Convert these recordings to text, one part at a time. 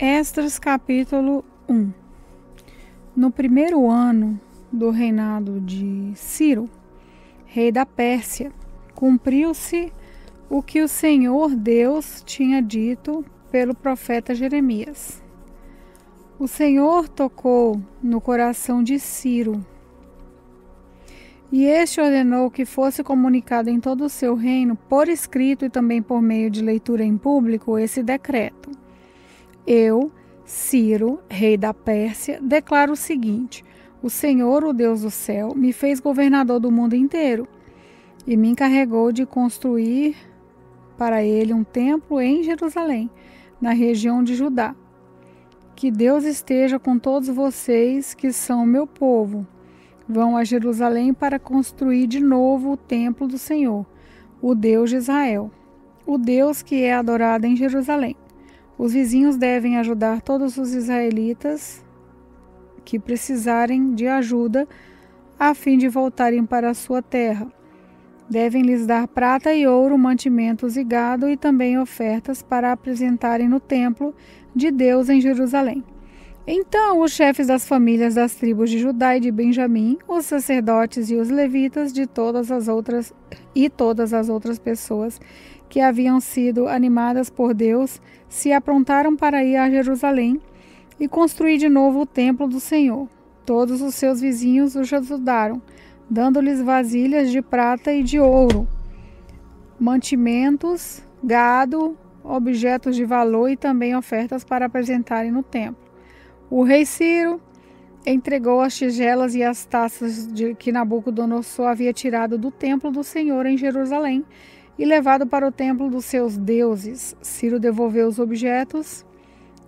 Esdras capítulo 1. No primeiro ano do reinado de Ciro, rei da Pérsia, cumpriu-se o que o Senhor Deus tinha dito pelo profeta Jeremias. O Senhor tocou no coração de Ciro, e este ordenou que fosse comunicado em todo o seu reino, por escrito e também por meio de leitura em público, esse decreto. Eu, Ciro, rei da Pérsia, declaro o seguinte: o Senhor, o Deus do céu, me fez governador do mundo inteiro e me encarregou de construir para ele um templo em Jerusalém, na região de Judá. Que Deus esteja com todos vocês que são meu povo. Vão a Jerusalém para construir de novo o templo do Senhor, o Deus de Israel, o Deus que é adorado em Jerusalém. Os vizinhos devem ajudar todos os israelitas que precisarem de ajuda a fim de voltarem para a sua terra. Devem lhes dar prata e ouro, mantimentos e gado e também ofertas para apresentarem no templo de Deus em Jerusalém. Então os chefes das famílias das tribos de Judá e de Benjamim, os sacerdotes e os levitas de todas as outras pessoas que haviam sido animadas por Deus, se aprontaram para ir a Jerusalém e construir de novo o templo do Senhor. Todos os seus vizinhos os ajudaram, dando-lhes vasilhas de prata e de ouro, mantimentos, gado, objetos de valor e também ofertas para apresentarem no templo. O rei Ciro entregou as tigelas e as taças que Nabucodonosor havia tirado do templo do Senhor em Jerusalém e levado para o templo dos seus deuses. Ciro devolveu os objetos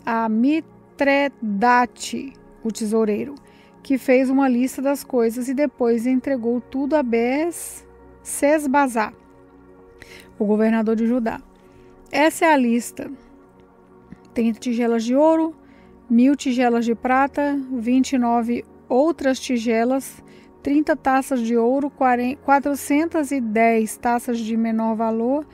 a Mitredate, o tesoureiro, que fez uma lista das coisas e depois entregou tudo a Sesbazar, o governador de Judá. Essa é a lista. Tem tigelas de ouro, 1.000 tigelas de prata, 29 outras tigelas, 30 taças de ouro, 410 taças de menor valor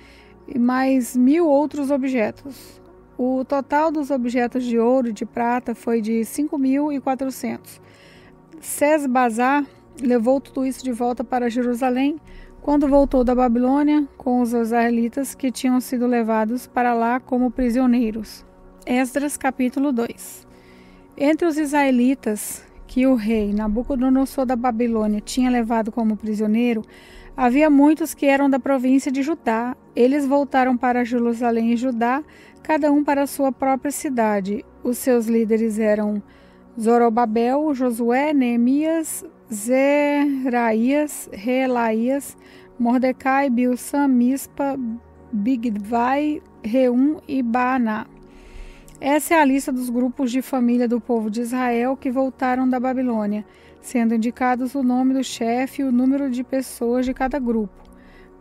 e mais 1.000 outros objetos. O total dos objetos de ouro e de prata foi de 5.400. Sesbazar levou tudo isso de volta para Jerusalém quando voltou da Babilônia com os israelitas que tinham sido levados para lá como prisioneiros. Esdras capítulo 2. Entre os israelitas que o rei Nabucodonosor da Babilônia tinha levado como prisioneiro, havia muitos que eram da província de Judá. Eles voltaram para Jerusalém e Judá, cada um para a sua própria cidade. Os seus líderes eram Zorobabel, Josué, Neemias, Zeraías, Reelaías, Mordecai, Bilsã, Mispa, Bigvai, Reum e Baaná. Essa é a lista dos grupos de família do povo de Israel que voltaram da Babilônia, sendo indicados o nome do chefe e o número de pessoas de cada grupo.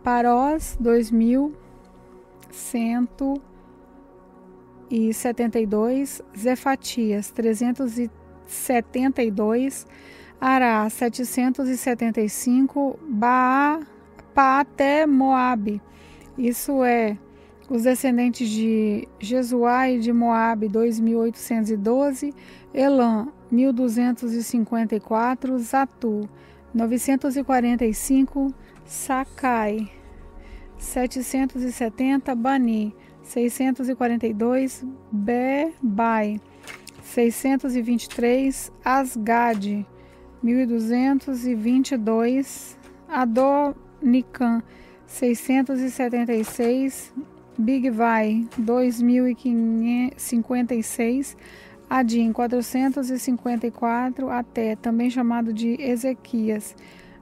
Parós, 2.172, Zefatias, 372, Ará, 775, Paaté Moabe, isso é, os descendentes de Jesuá e de Moabe, 2.812, Elã, 1.254, Zatu, 945, Sacai, 770, Bani, 642, Bebai, 623, Asgade, 1.222, Adonicam, 676, Bigvai, 2.056, Adim, 454, até, também chamado de Ezequias,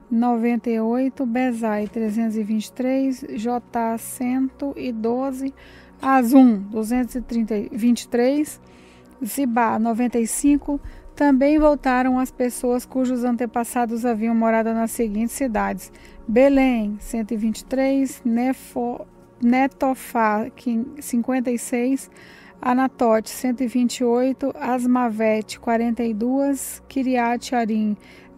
98, Bezai, 323, Jotá, 112, Azum, 223, Zibá, 95. Também voltaram as pessoas cujos antepassados haviam morado nas seguintes cidades: Belém, 123, Netofá, 56, Anatote, 128, Asmavete, 42, Kiriat Arim,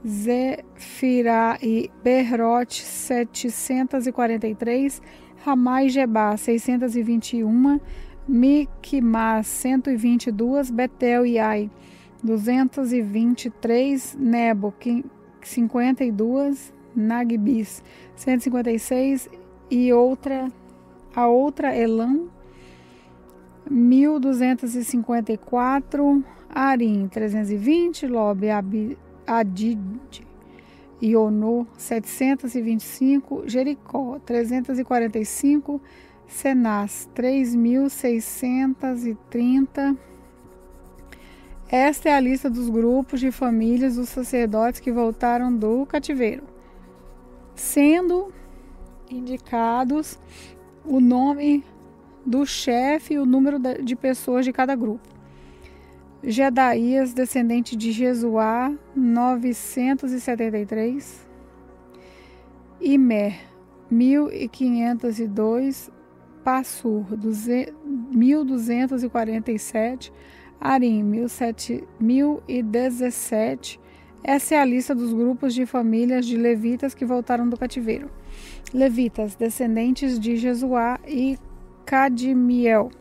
Zefirá e Berrote, 743, Ramá e Gebá, 621, Miquimás 122, Betel e Ai 223, Nebo 52, Nagbis 156 e a outra Elam 1254, Arim 320, Lob Adid e Ono 725, Jericó 345, Senás 3630. Esta é a lista dos grupos de famílias dos sacerdotes que voltaram do cativeiro, sendo indicados o nome do chefe e o número de pessoas de cada grupo. Jedaías, descendente de Jesuá, 973. Imer, 1502. Passur, 1247. Arim, 1017. Essa é a lista dos grupos de famílias de levitas que voltaram do cativeiro. Levitas, descendentes de Jesuá e Cadmiel,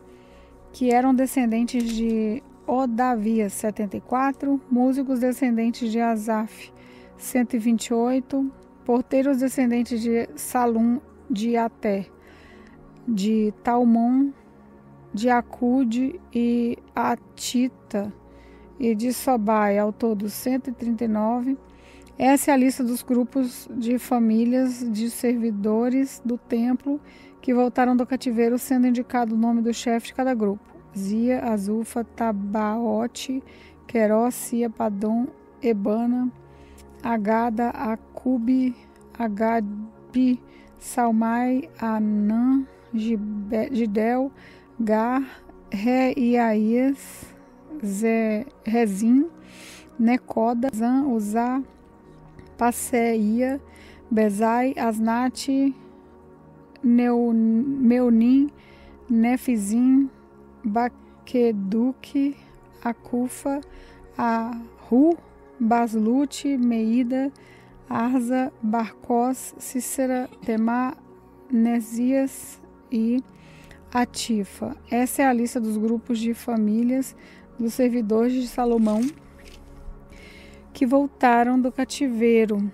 que eram descendentes de Odavias, 74. Músicos, descendentes de Asaf, 128. Porteiros, descendentes de Salum, de Até, de Talmon, de Acude e Atita e de Sobai, ao todo 139. Essa é a lista dos grupos de famílias de servidores do templo que voltaram do cativeiro, sendo indicado o nome do chefe de cada grupo: Zia, Azufa, Tabaote, Queró, Sia, Padom, Ebana, Agada, Acube, Agabi, Salmai, Anã, Gidel, Gar, Reiaías, Rezim, Necoda, Zan, Uzá, Passeia, Bezai, Asnate, Meunim, Nefizim, Baqueduque, Acufa, Ahu, Baslute, Meida, Arza, Barcós, Cícera, Temá, Nesias e Atifa. Essa é a lista dos grupos de famílias dos servidores de Salomão que voltaram do cativeiro,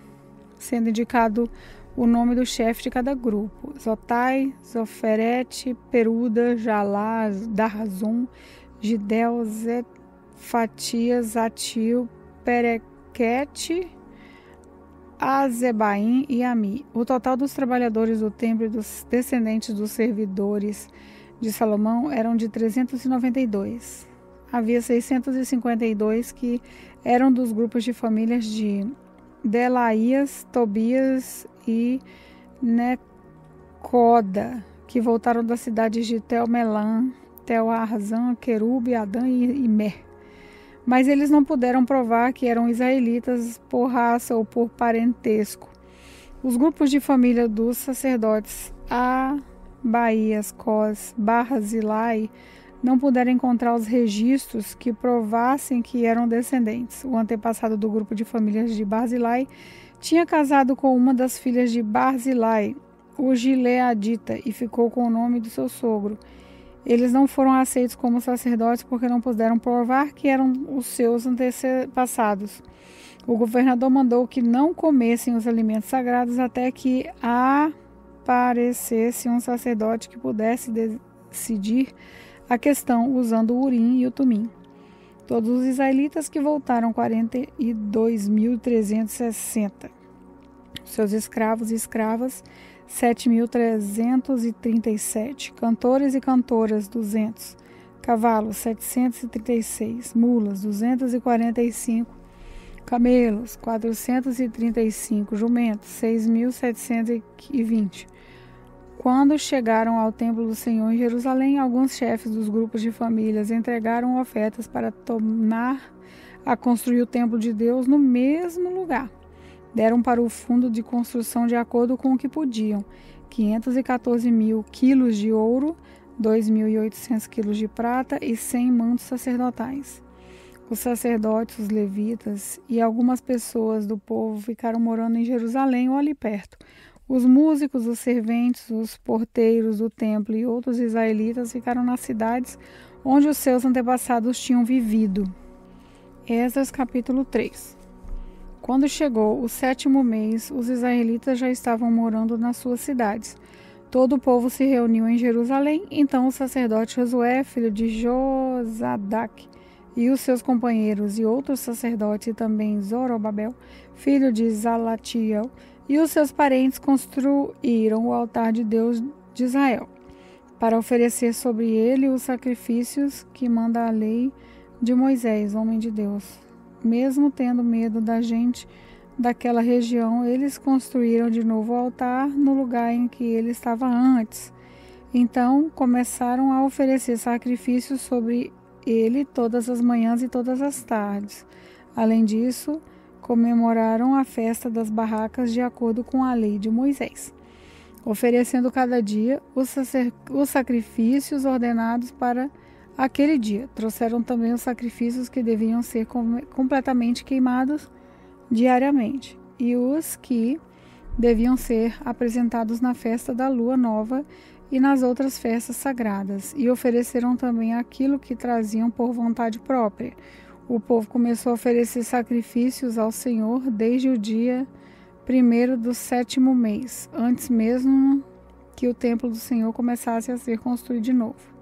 sendo indicado o nome do chefe de cada grupo: Zotai, Zoferete, Peruda, Jalá, Darzon, Gidel, Zefatias, Atil, Perequete, Azebaim e Ami. O total dos trabalhadores do templo e dos descendentes dos servidores de Salomão eram de 392. Havia 652 que eram dos grupos de famílias de Delaías, Tobias e Necoda, que voltaram das cidades de Tel-Melã, Tel-Arzã, Querube, Adã e Mer. Mas eles não puderam provar que eram israelitas por raça ou por parentesco. Os grupos de família dos sacerdotes Abaías, Cós, Barzilai não puderam encontrar os registros que provassem que eram descendentes. O antepassado do grupo de famílias de Barzilai tinha casado com uma das filhas de Barzilai, o Gileadita, e ficou com o nome do seu sogro. Eles não foram aceitos como sacerdotes porque não puderam provar que eram os seus antepassados. O governador mandou que não comessem os alimentos sagrados até que aparecesse um sacerdote que pudesse decidir a questão usando o Urim e o Tumim. Todos os israelitas que voltaram, 42.360. Seus escravos e escravas, 7.337. Cantores e cantoras, 200. Cavalos, 736. Mulas, 245. Camelos, 435. Jumentos, 6.720. Quando chegaram ao templo do Senhor em Jerusalém, alguns chefes dos grupos de famílias entregaram ofertas para tornar a construir o templo de Deus no mesmo lugar. Deram para o fundo de construção de acordo com o que podiam: 514.000 quilos de ouro, 2.800 quilos de prata e 100 mantos sacerdotais. Os sacerdotes, os levitas e algumas pessoas do povo ficaram morando em Jerusalém ou ali perto. Os músicos, os serventes, os porteiros do templo e outros israelitas ficaram nas cidades onde os seus antepassados tinham vivido. Esdras capítulo 3. Quando chegou o 7º mês, os israelitas já estavam morando nas suas cidades. Todo o povo se reuniu em Jerusalém. Então o sacerdote Josué, filho de Josadaque, e os seus companheiros e outros sacerdotes, e também Zorobabel, filho de Salatiel, e os seus parentes construíram o altar de Deus de Israel, para oferecer sobre ele os sacrifícios que manda a lei de Moisés, homem de Deus. Mesmo tendo medo da gente daquela região, eles construíram de novo o altar no lugar em que ele estava antes. Então começaram a oferecer sacrifícios sobre ele todas as manhãs e todas as tardes. Além disso, comemoraram a festa das barracas de acordo com a lei de Moisés, oferecendo cada dia os sacrifícios ordenados para aquele dia. Trouxeram também os sacrifícios que deviam ser completamente queimados diariamente, e os que deviam ser apresentados na festa da lua nova e nas outras festas sagradas, e ofereceram também aquilo que traziam por vontade própria. O povo começou a oferecer sacrifícios ao Senhor desde o dia 1º do 7º mês, antes mesmo que o templo do Senhor começasse a ser construído de novo.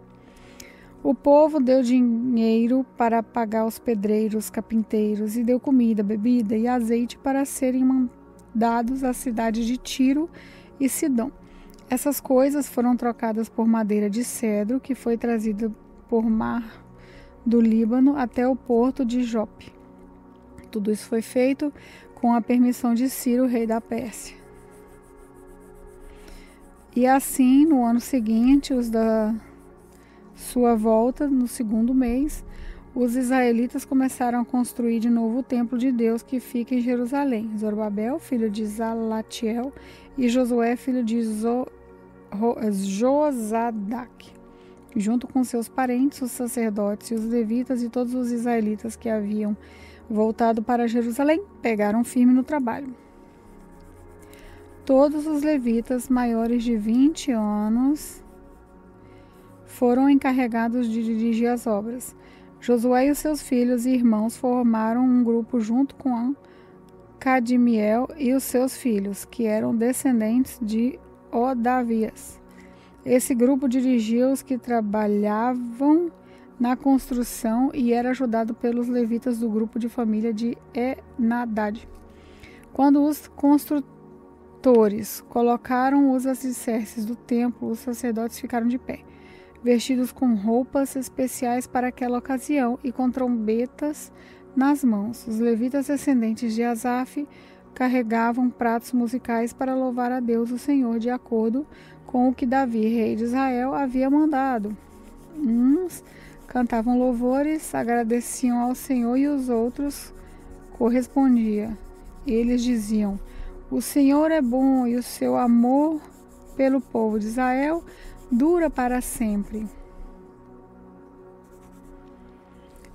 O povo deu dinheiro para pagar os pedreiros, carpinteiros, e deu comida, bebida e azeite para serem mandados à cidade de Tiro e Sidom. Essas coisas foram trocadas por madeira de cedro, que foi trazida por mar do Líbano até o porto de Jope. Tudo isso foi feito com a permissão de Ciro, rei da Pérsia. E assim, no ano seguinte, os da sua volta, no 2º mês, os israelitas começaram a construir de novo o templo de Deus que fica em Jerusalém. Zorobabel, filho de Salatiel, e Josué, filho de Josadaque, junto com seus parentes, os sacerdotes e os levitas e todos os israelitas que haviam voltado para Jerusalém, pegaram firme no trabalho. Todos os levitas maiores de 20 anos foram encarregados de dirigir as obras. Josué e os seus filhos e irmãos formaram um grupo junto com Cadmiel e os seus filhos, que eram descendentes de Odavias. Esse grupo dirigia os que trabalhavam na construção e era ajudado pelos levitas do grupo de família de Enadad. Quando os construtores colocaram os alicerces do templo, os sacerdotes ficaram de pé, vestidos com roupas especiais para aquela ocasião e com trombetas nas mãos. Os levitas descendentes de Asaf carregavam pratos musicais para louvar a Deus o Senhor, de acordo com o que Davi, rei de Israel, havia mandado. Uns cantavam louvores, agradeciam ao Senhor, e os outros correspondiam. Eles diziam: o Senhor é bom e o seu amor pelo povo de Israel dura para sempre.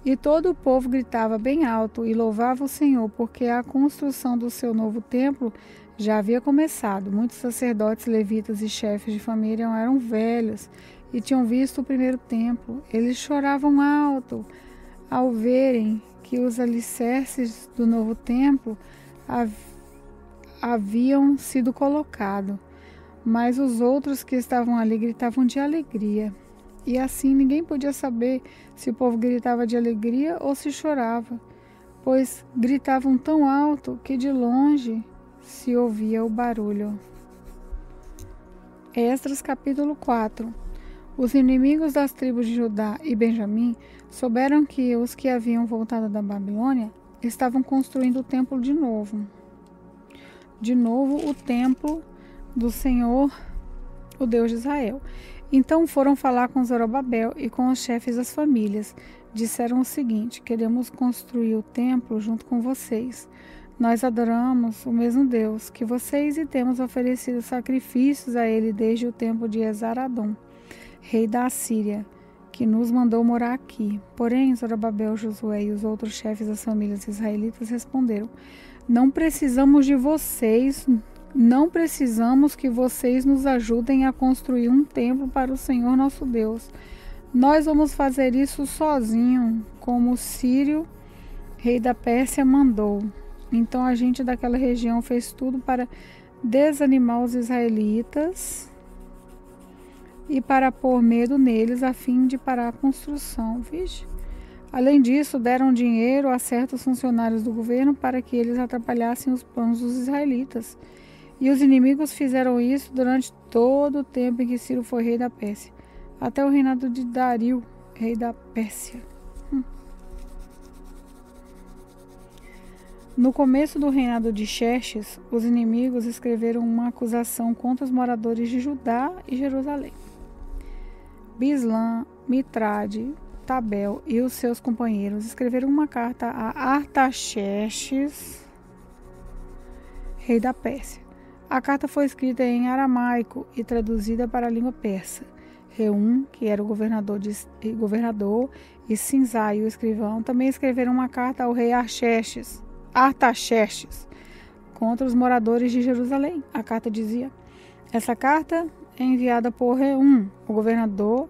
E todo o povo gritava bem alto e louvava o Senhor, porque a construção do seu novo templo já havia começado. Muitos sacerdotes, levitas e chefes de família eram velhos e tinham visto o primeiro templo. Eles choravam alto ao verem que os alicerces do novo templo haviam sido colocados. Mas os outros que estavam ali gritavam de alegria. E assim ninguém podia saber se o povo gritava de alegria ou se chorava, pois gritavam tão alto que de longe se ouvia o barulho. Esdras capítulo 4. Os inimigos das tribos de Judá e Benjamim souberam que os que haviam voltado da Babilônia estavam construindo o templo de novo. De novo o templo do Senhor, o Deus de Israel. Então foram falar com Zorobabel e com os chefes das famílias. Disseram o seguinte: queremos construir o templo junto com vocês. Nós adoramos o mesmo Deus que vocês e temos oferecido sacrifícios a ele desde o tempo de Esar-Adom, rei da Assíria, que nos mandou morar aqui. Porém, Zorobabel, Josué e os outros chefes das famílias israelitas responderam: não precisamos de vocês Não precisamos que vocês nos ajudem a construir um templo para o Senhor nosso Deus. Nós vamos fazer isso sozinho, como Ciro, rei da Pérsia, mandou. Então a gente daquela região fez tudo para desanimar os israelitas e para pôr medo neles a fim de parar a construção. Vixe. Além disso, deram dinheiro a certos funcionários do governo para que eles atrapalhassem os planos dos israelitas. E os inimigos fizeram isso durante todo o tempo em que Ciro foi rei da Pérsia, até o reinado de Dario, rei da Pérsia. No começo do reinado de Xerxes, os inimigos escreveram uma acusação contra os moradores de Judá e Jerusalém. Bislã, Mitrade, Tabel e os seus companheiros escreveram uma carta a Artaxerxes, rei da Pérsia. A carta foi escrita em aramaico e traduzida para a língua persa. Reum, que era o governador, e Sinzai, o escrivão, também escreveram uma carta ao rei Artaxerxes contra os moradores de Jerusalém. A carta dizia: essa carta é enviada por Reum, o governador,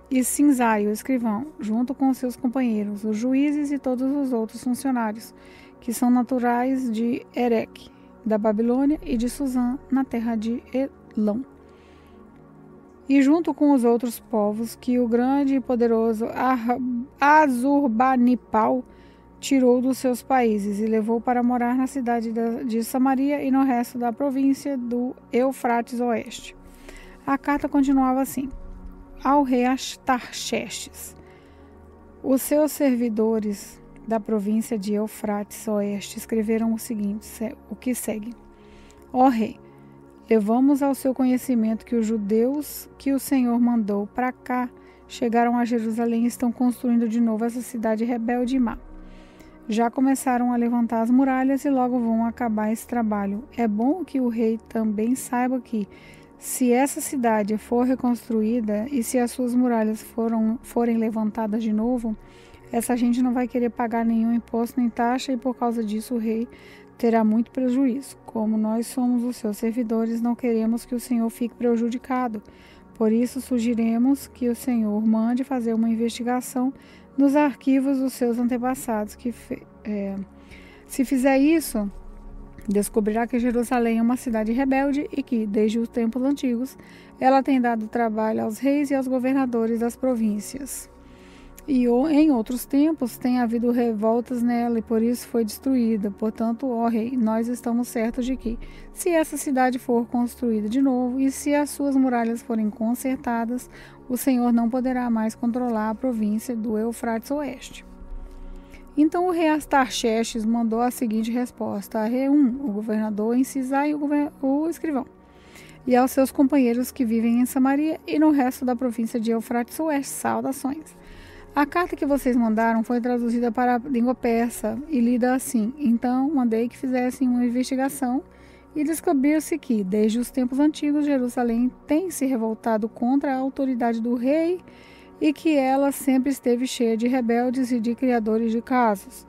e Sinzai, o escrivão, junto com seus companheiros, os juízes e todos os outros funcionários, que são naturais de Ereque, da Babilônia, e de Suzã, na terra de Elão. E junto com os outros povos que o grande e poderoso Assurbanipal tirou dos seus países e levou para morar na cidade de Samaria e no resto da província do Eufrates Oeste. A carta continuava assim: ao rei Artaxerxes, os seus servidores da província de Eufrates Oeste escreveram o que segue: ó rei, levamos ao seu conhecimento que os judeus que o Senhor mandou para cá chegaram a Jerusalém e estão construindo de novo essa cidade rebelde e má. Já começaram a levantar as muralhas e logo vão acabar esse trabalho. É bom que o rei também saiba que, se essa cidade for reconstruída e se as suas muralhas forem levantadas de novo, essa gente não vai querer pagar nenhum imposto nem taxa e por causa disso o rei terá muito prejuízo. Como nós somos os seus servidores, não queremos que o Senhor fique prejudicado. Por isso sugerimos que o Senhor mande fazer uma investigação nos arquivos dos seus antepassados. Se fizer isso, descobrirá que Jerusalém é uma cidade rebelde e que, desde os tempos antigos, ela tem dado trabalho aos reis e aos governadores das províncias. E em outros tempos tem havido revoltas nela e por isso foi destruída. Portanto, ó rei, nós estamos certos de que, se essa cidade for construída de novo e se as suas muralhas forem consertadas, o Senhor não poderá mais controlar a província do Eufrates Oeste. Então o rei Artaxerxes mandou a seguinte resposta a Reum, o governador, em Sinzai, o escrivão, e aos seus companheiros que vivem em Samaria e no resto da província de Eufrates Oeste: saudações. A carta que vocês mandaram foi traduzida para a língua persa e lida assim: então mandei que fizessem uma investigação e descobriu-se que, desde os tempos antigos, Jerusalém tem se revoltado contra a autoridade do rei e que ela sempre esteve cheia de rebeldes e de criadores de casos.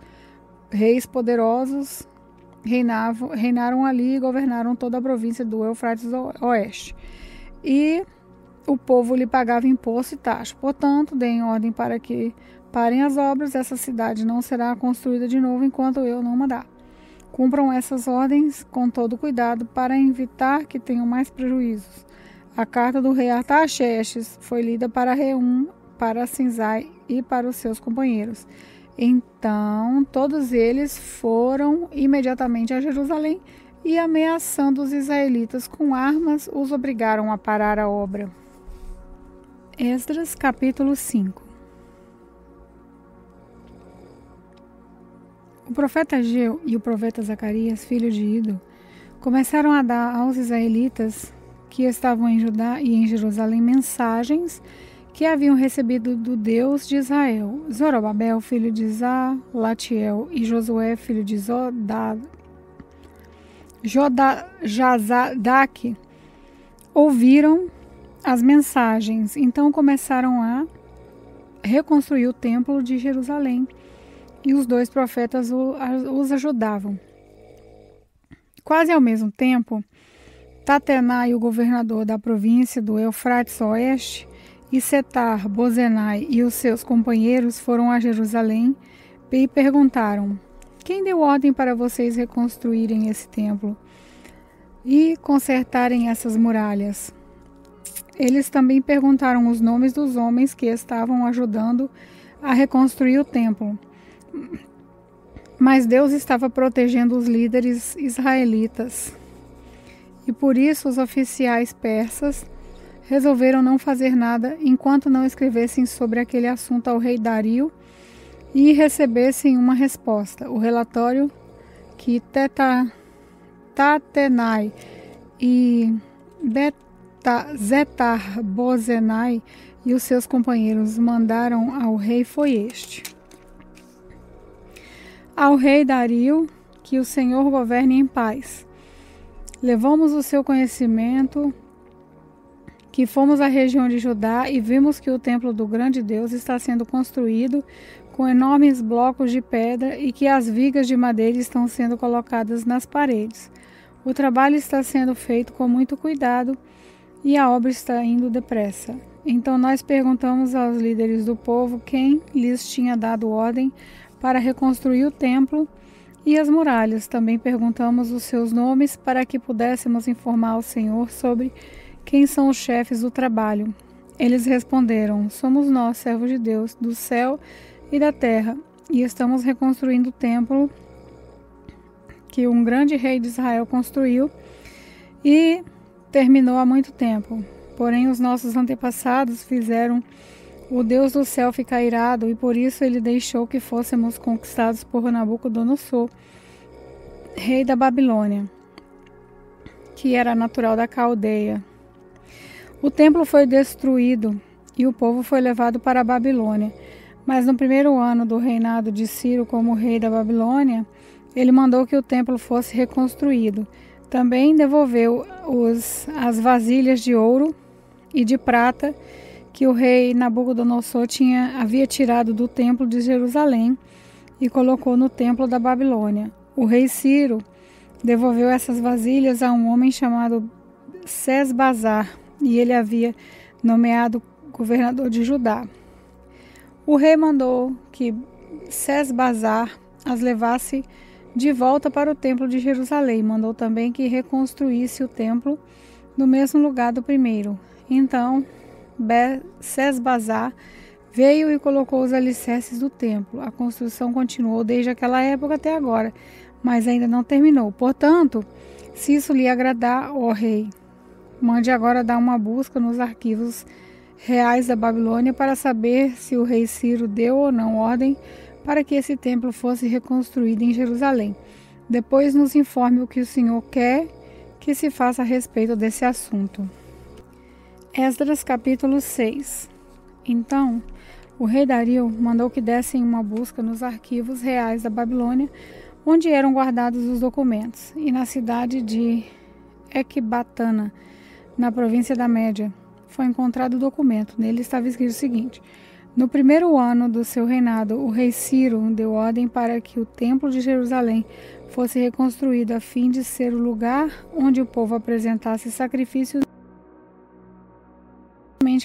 Reis poderosos reinaram ali e governaram toda a província do Eufrates Oeste. E o povo lhe pagava imposto e taxa. Portanto, deem ordem para que parem as obras. Essa cidade não será construída de novo enquanto eu não mandar. Cumpram essas ordens com todo cuidado para evitar que tenham mais prejuízos. A carta do rei Artaxerxes foi lida para Reum, para Sinzai e para os seus companheiros. Então, todos eles foram imediatamente a Jerusalém e, ameaçando os israelitas com armas, os obrigaram a parar a obra. Esdras, capítulo 5. O profeta Ageu e o profeta Zacarias, filho de Ido, começaram a dar aos israelitas que estavam em Judá e em Jerusalém mensagens que haviam recebido do Deus de Israel. Zorobabel, filho de Zalatiel, e Josué, filho de Jozadaque, ouviram as mensagens. Então começaram a reconstruir o templo de Jerusalém e os dois profetas os ajudavam. Quase ao mesmo tempo, Tatenai, o governador da província do Eufrates Oeste, e Setar-Bozenai e os seus companheiros foram a Jerusalém e perguntaram: quem deu ordem para vocês reconstruírem esse templo e consertarem essas muralhas? Eles também perguntaram os nomes dos homens que estavam ajudando a reconstruir o templo. Mas Deus estava protegendo os líderes israelitas. E por isso os oficiais persas resolveram não fazer nada enquanto não escrevessem sobre aquele assunto ao rei Dario e recebessem uma resposta. O relatório que Tatenai e Setar-Bozenai e os seus companheiros mandaram ao rei foi este: ao rei Dario, que o Senhor governe em paz. Levamos o seu conhecimento que fomos à região de Judá e vimos que o templo do grande Deus está sendo construído com enormes blocos de pedra e que as vigas de madeira estão sendo colocadas nas paredes. O trabalho está sendo feito com muito cuidado e a obra está indo depressa. Então nós perguntamos aos líderes do povo quem lhes tinha dado ordem para reconstruir o templo e as muralhas. Também perguntamos os seus nomes para que pudéssemos informar ao Senhor sobre quem são os chefes do trabalho. Eles responderam: somos nós, servos de Deus, do céu e da terra, e estamos reconstruindo o templo que um grande rei de Israel construiu e terminou há muito tempo. Porém, os nossos antepassados fizeram o Deus do céu ficar irado, e por isso ele deixou que fôssemos conquistados por Nabucodonosor, rei da Babilônia, que era natural da Caldeia. O templo foi destruído e o povo foi levado para a Babilônia. Mas no primeiro ano do reinado de Ciro como rei da Babilônia, ele mandou que o templo fosse reconstruído. Também devolveu as vasilhas de ouro e de prata que o rei Nabucodonosor havia tirado do templo de Jerusalém e colocou no templo da Babilônia. O rei Ciro devolveu essas vasilhas a um homem chamado Sesbazar, e ele havia nomeado governador de Judá. O rei mandou que Sesbazar as levasse de volta para o templo de Jerusalém. Mandou também que reconstruísse o templo no mesmo lugar do primeiro. Então Sesbazar veio e colocou os alicerces do templo. A construção continuou desde aquela época até agora, mas ainda não terminou. Portanto, se isso lhe agradar, ó rei, mande agora dar uma busca nos arquivos reais da Babilônia para saber se o rei Ciro deu ou não ordem para que esse templo fosse reconstruído em Jerusalém. Depois nos informe o que o Senhor quer que se faça a respeito desse assunto. Esdras capítulo 6. Então, o rei Dario mandou que dessem uma busca nos arquivos reais da Babilônia, onde eram guardados os documentos, e na cidade de Ecbatana, na província da Média, foi encontrado o documento. Nele estava escrito o seguinte: no primeiro ano do seu reinado, o rei Ciro deu ordem para que o templo de Jerusalém fosse reconstruído a fim de ser o lugar onde o povo apresentasse sacrifícios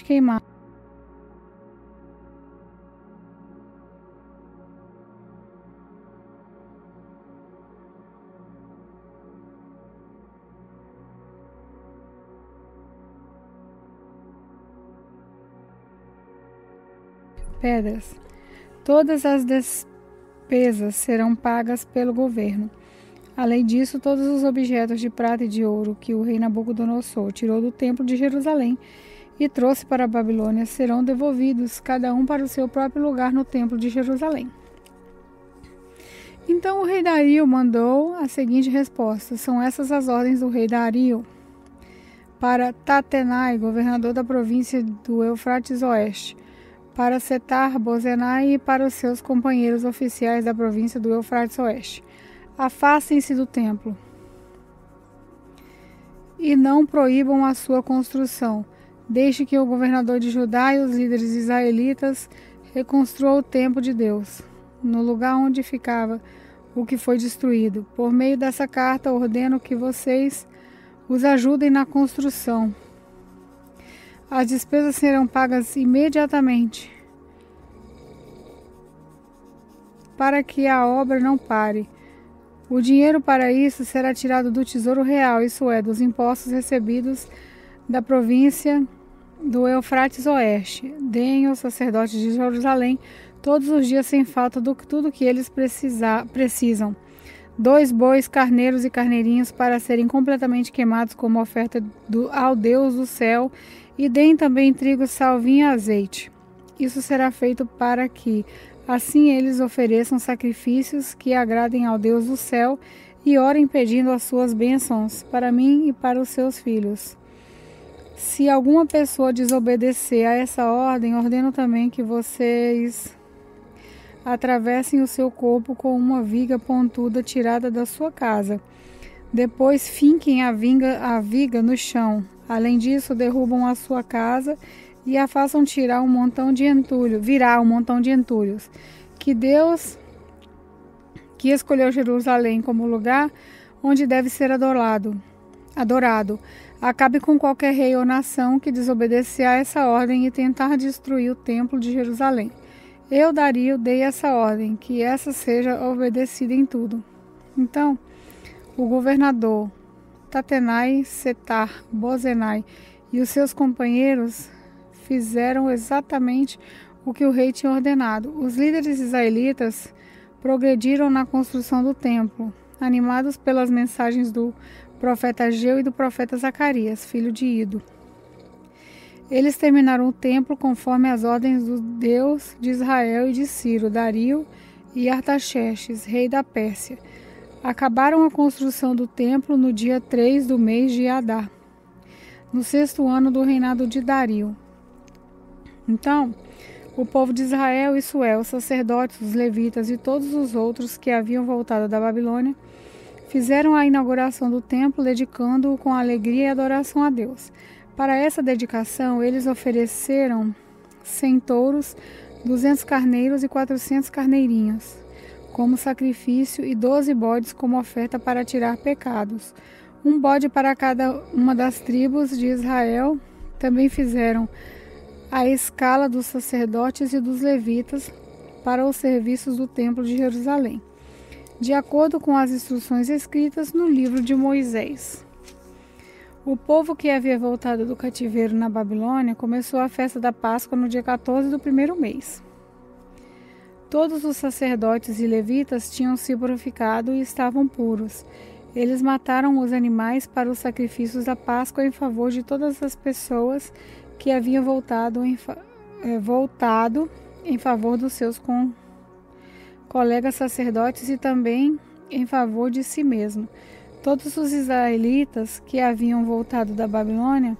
queimados. Pedras. Todas as despesas serão pagas pelo governo. Além disso, todos os objetos de prata e de ouro que o rei Nabucodonosor tirou do templo de Jerusalém e trouxe para a Babilônia serão devolvidos, cada um para o seu próprio lugar no templo de Jerusalém. Então o rei Dario mandou a seguinte resposta: são essas as ordens do rei Dario para Tatenai, governador da província do Eufrates Oeste, para Setar-Bozenai e para os seus companheiros oficiais da província do Eufrates Oeste: afastem-se do templo e não proíbam a sua construção. Deixe que o governador de Judá e os líderes israelitas reconstruam o templo de Deus, no lugar onde ficava o que foi destruído. Por meio dessa carta, ordeno que vocês, os ajudem na construção. As despesas serão pagas imediatamente, para que a obra não pare. O dinheiro para isso será tirado do tesouro real, isso é, dos impostos recebidos da província do Eufrates Oeste. Deem aos sacerdotes de Jerusalém todos os dias sem falta tudo que eles precisam. 2 bois, carneiros e carneirinhos para serem completamente queimados como oferta ao Deus do céu, e deem também trigo, sal, vinho e azeite. Isso será feito para que assim eles ofereçam sacrifícios que agradem ao Deus do céu e orem pedindo as suas bênçãos para mim e para os seus filhos. Se alguma pessoa desobedecer a essa ordem, ordeno também que vocês atravessem o seu corpo com uma viga pontuda tirada da sua casa. Depois finquem a viga no chão. Além disso, derrubam a sua casa e a façam virar um montão de entulhos. Que Deus, que escolheu Jerusalém como lugar onde deve ser adorado, acabe com qualquer rei ou nação que desobedecer a essa ordem e tentar destruir o templo de Jerusalém. Eu, Dario, dei essa ordem, que essa seja obedecida em tudo. Então, o governador Tatenai, Setar, Bozenai e os seus companheiros fizeram exatamente o que o rei tinha ordenado. Os líderes israelitas progrediram na construção do templo, animados pelas mensagens do profeta Ageu e do profeta Zacarias, filho de Ido. Eles terminaram o templo conforme as ordens do Deus de Israel e de Ciro, Dario e Artaxerxes, rei da Pérsia. Acabaram a construção do templo no dia 3 do mês de Adar, no 6º ano do reinado de Dario. Então, o povo de Israel, isso é, os sacerdotes, os levitas e todos os outros que haviam voltado da Babilônia, fizeram a inauguração do templo, dedicando-o com alegria e adoração a Deus. Para essa dedicação, eles ofereceram 100 touros, 200 carneiros e 400 carneirinhos como sacrifício e 12 bodes como oferta para tirar pecados. Um bode para cada uma das tribos de Israel. Também fizeram a escala dos sacerdotes e dos levitas para os serviços do templo de Jerusalém, de acordo com as instruções escritas no livro de Moisés. O povo que havia voltado do cativeiro na Babilônia começou a festa da Páscoa no dia 14 do 1º mês. Todos os sacerdotes e levitas tinham se purificado e estavam puros. Eles mataram os animais para os sacrifícios da Páscoa em favor de todas as pessoas que haviam voltado em favor dos seus colegas sacerdotes e também em favor de si mesmo. Todos os israelitas que haviam voltado da Babilônia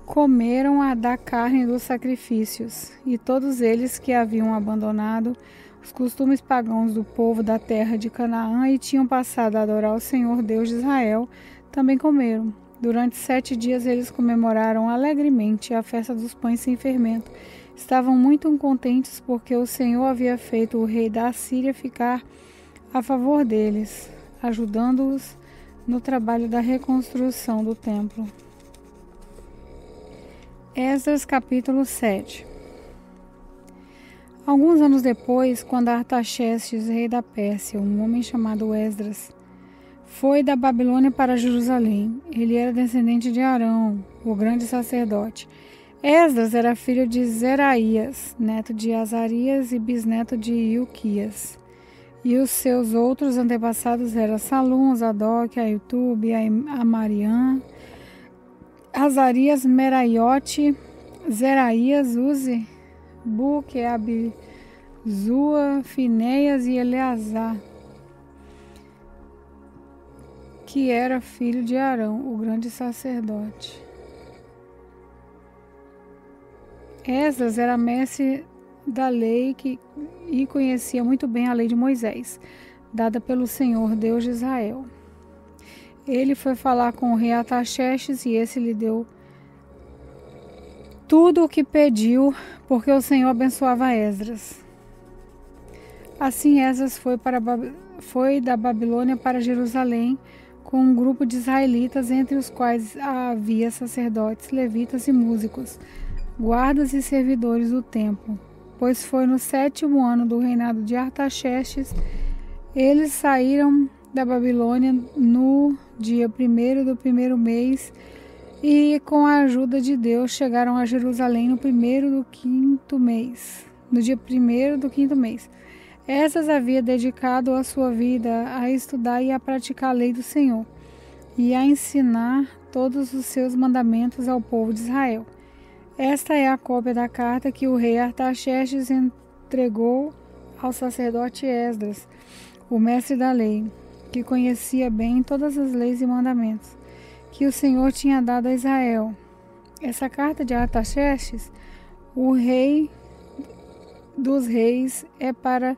comeram da carne dos sacrifícios, e todos eles que haviam abandonado os costumes pagãos do povo da terra de Canaã e tinham passado a adorar o Senhor Deus de Israel, também comeram. Durante 7 dias eles comemoraram alegremente a festa dos pães sem fermento. Estavam muito contentes porque o Senhor havia feito o rei da Assíria ficar a favor deles, ajudando-os no trabalho da reconstrução do templo. Esdras capítulo 7. Alguns anos depois, quando Artaxerxes, rei da Pérsia, um homem chamado Esdras, foi da Babilônia para Jerusalém. Ele era descendente de Arão, o grande sacerdote. Esdras era filho de Zeraías, neto de Azarias e bisneto de Ilquias. E os seus outros antepassados eram Salum, Zadok, Ahitube, Amariam, Azarias, Meraiote, Zeraías, Uzi, Buque, Abizua, Fineias e Eleazar, que era filho de Arão, o grande sacerdote. Esdras era mestre da lei e conhecia muito bem a lei de Moisés, dada pelo Senhor Deus de Israel. Ele foi falar com o rei Artaxerxes e esse lhe deu tudo o que pediu, porque o Senhor abençoava Esdras. Assim Esdras foi da Babilônia para Jerusalém com um grupo de israelitas, entre os quais havia sacerdotes, levitas e músicos, guardas e servidores do templo. Pois foi no 7º ano do reinado de Artaxerxes, eles saíram da Babilônia no dia 1º do 1º mês, e com a ajuda de Deus chegaram a Jerusalém no 1º do 5º mês. No dia 1º do 5º mês. Essas havia dedicado a sua vida a estudar e a praticar a lei do Senhor, e a ensinar todos os seus mandamentos ao povo de Israel. Esta é a cópia da carta que o rei Artaxerxes entregou ao sacerdote Esdras, o mestre da lei, que conhecia bem todas as leis e mandamentos que o Senhor tinha dado a Israel. Essa carta de Artaxerxes, o rei dos reis, é para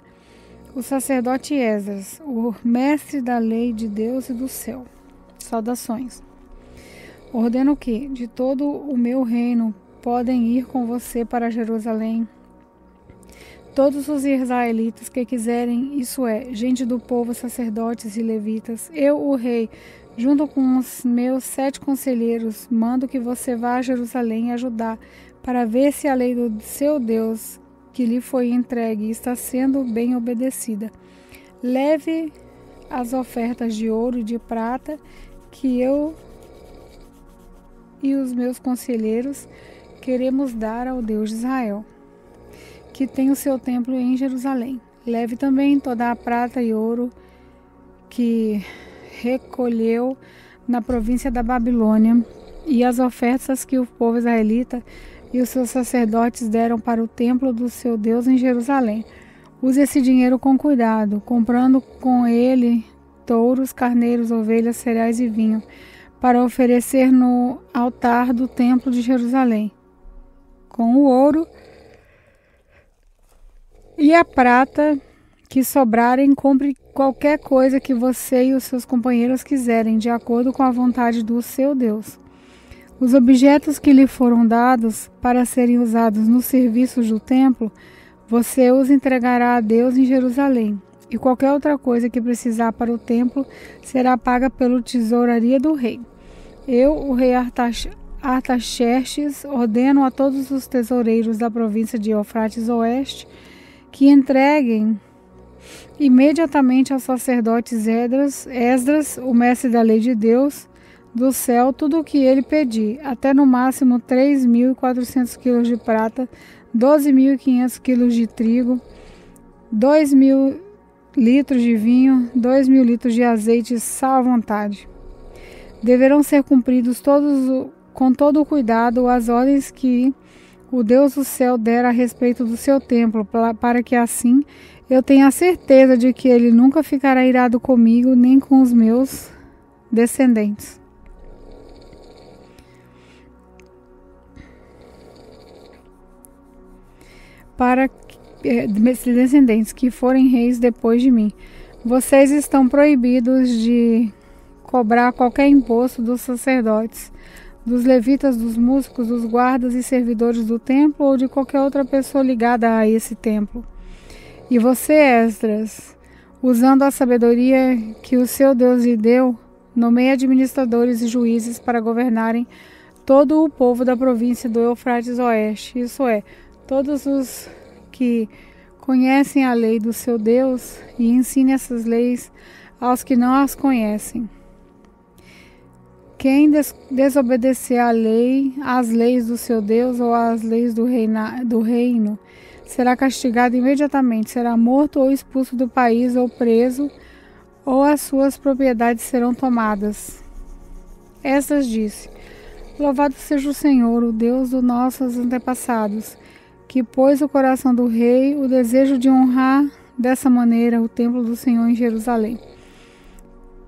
o sacerdote Esdras, o mestre da lei de Deus e do céu. Saudações. Ordeno que, de todo o meu reino, podem ir com você para Jerusalém todos os israelitas que quiserem, isso é, gente do povo, sacerdotes e levitas. Eu, o rei, junto com os meus 7 conselheiros, mando que você vá a Jerusalém ajudar, para ver se a lei do seu Deus, que lhe foi entregue, está sendo bem obedecida. Leve as ofertas de ouro e de prata que eu e os meus conselheiros queremos dar ao Deus de Israel, que tem o seu templo em Jerusalém. Leve também toda a prata e ouro que recolheu na província da Babilônia e as ofertas que o povo israelita e os seus sacerdotes deram para o templo do seu Deus em Jerusalém. Use esse dinheiro com cuidado, comprando com ele touros, carneiros, ovelhas, cereais e vinho, para oferecer no altar do templo de Jerusalém. Com o ouro e a prata que sobrarem, compre qualquer coisa que você e os seus companheiros quiserem, de acordo com a vontade do seu Deus. Os objetos que lhe foram dados para serem usados nos serviços do templo, você os entregará a Deus em Jerusalém, e qualquer outra coisa que precisar para o templo será paga pela tesouraria do rei. Eu, o rei Artaxerxes, ordeno a todos os tesoureiros da província de Eufrates Oeste que entreguem imediatamente ao sacerdote Esdras, o mestre da lei de Deus do céu, tudo o que ele pedir, até no máximo 3.400 quilos de prata, 12.500 quilos de trigo, 2.000 litros de vinho, 2.000 litros de azeite, sal à vontade. Deverão ser cumpridos com todo o cuidado as ordens que o Deus do céu dera a respeito do seu templo, para que assim eu tenha a certeza de que ele nunca ficará irado comigo, nem com os meus descendentes. Para descendentes que forem reis depois de mim. Vocês estão proibidos de cobrar qualquer imposto dos sacerdotes, dos levitas, dos músicos, dos guardas e servidores do templo ou de qualquer outra pessoa ligada a esse templo. E você, Esdras, usando a sabedoria que o seu Deus lhe deu, nomeie administradores e juízes para governarem todo o povo da província do Eufrates Oeste, isso é, todos os que conhecem a lei do seu Deus, e ensine essas leis aos que não as conhecem. Quem desobedecer à lei, às leis do seu Deus ou às leis do reino, será castigado imediatamente, será morto ou expulso do país ou preso, ou as suas propriedades serão tomadas. Esdras disse: Louvado seja o Senhor, o Deus dos nossos antepassados, que pôs no coração do rei o desejo de honrar dessa maneira o templo do Senhor em Jerusalém.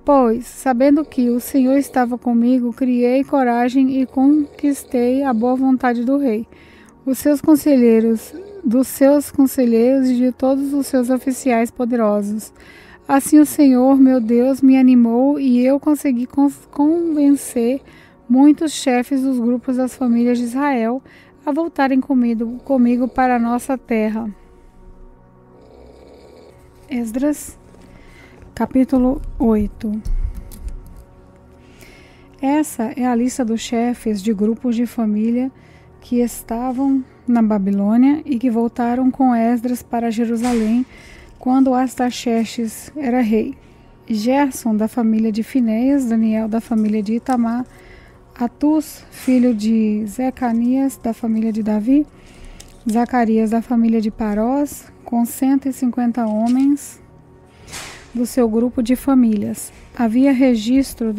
Pois, sabendo que o Senhor estava comigo, criei coragem e conquistei a boa vontade do rei, dos seus conselheiros e de todos os seus oficiais poderosos. Assim o Senhor, meu Deus, me animou e eu consegui convencer muitos chefes dos grupos das famílias de Israel a voltarem comigo para a nossa terra. Esdras, capítulo 8. Essa é a lista dos chefes de grupos de família que estavam na Babilônia e que voltaram com Esdras para Jerusalém quando Artaxerxes era rei. Gerson, da família de Finéias; Daniel, da família de Itamar; Atus, filho de Zecanias, da família de Davi; Zacarias, da família de Parós, com 150 homens do seu grupo de famílias. Havia registro